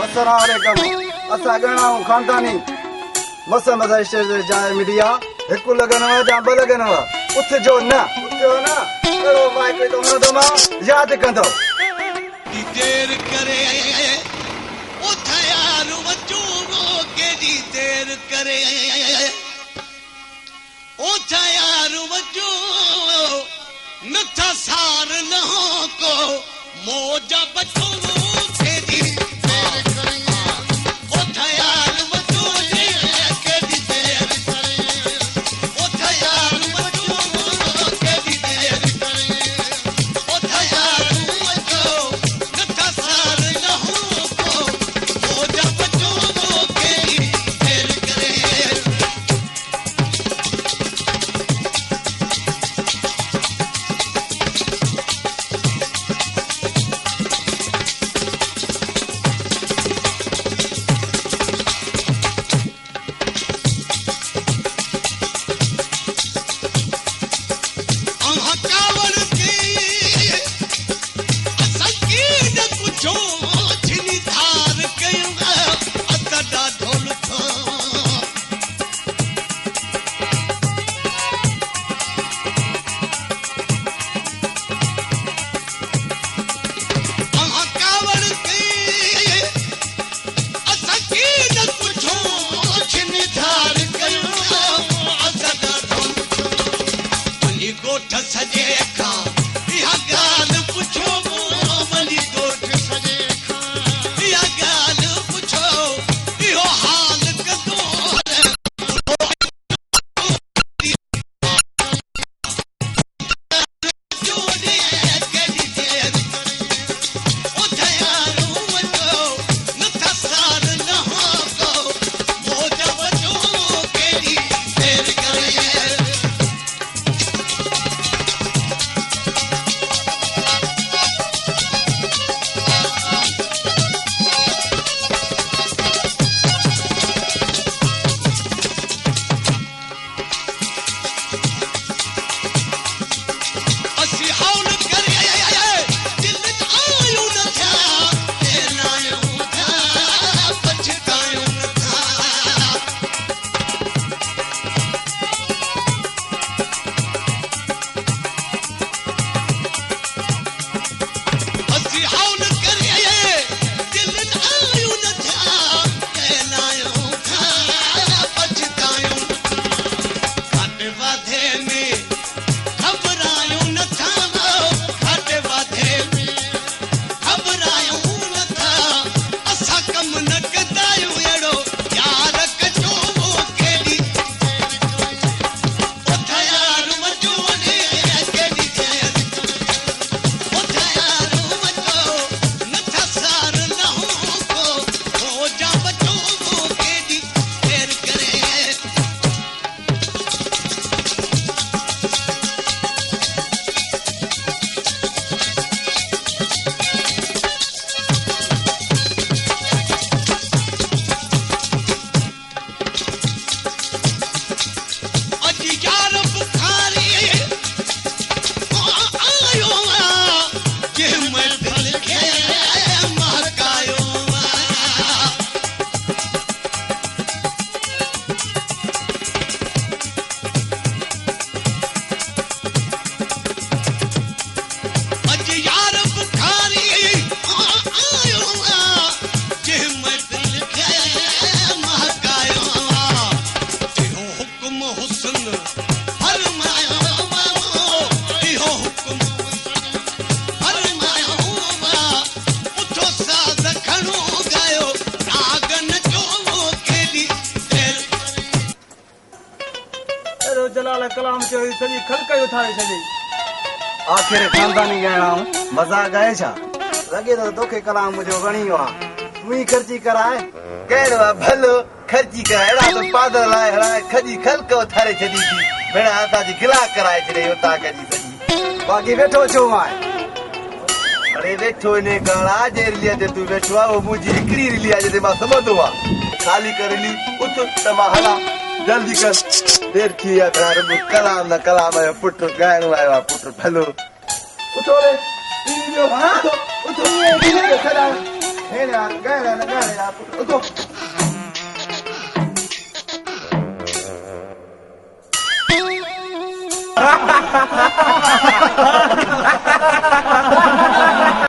अस्सलाम वालेकुम। असा गणा खानदानी मस मसा स्टेज जाए मीडिया एक लगनवा जा ब लगनवा उठ जो ना करो माइक तो न तो मा याद कंदो की देर करे उठ यार वचो के दी देर करे उठ यार वचो नथा सार न को मोजा बचो के दी कलाम सजी खलक उठाए छॾी आख़िर खानदानी ॻाइणा मज़ाक आहे छा लॻे थो तोखे कलाम मुंहिंजो वणी वियो आहे तूं ई ख़र्ची कराए कहिड़ो आहे भलो ख़र्ची कराए अहिड़ा त पादर लाइ हणाए खजी खलक उथारे छॾी थी भेण हथां जी गिला कराए छॾे उतां कजी सॼी बाक़ी वेठो छो आहे अरे वेठो इन करणा जे रिलीअ ते तूं वेठो आहे उहो मुंहिंजी हिकिड़ी रिली आहे जिते मां सम्झंदो आहे ख़ाली करे रिली उथ त मां हलां जल्दी कर देर थी आहे कलाम न कलाम जो पुटु ॻाइणो आयो आहे पुटु भलो उथो रे उथो हे यार गायला ना गायला यार उठो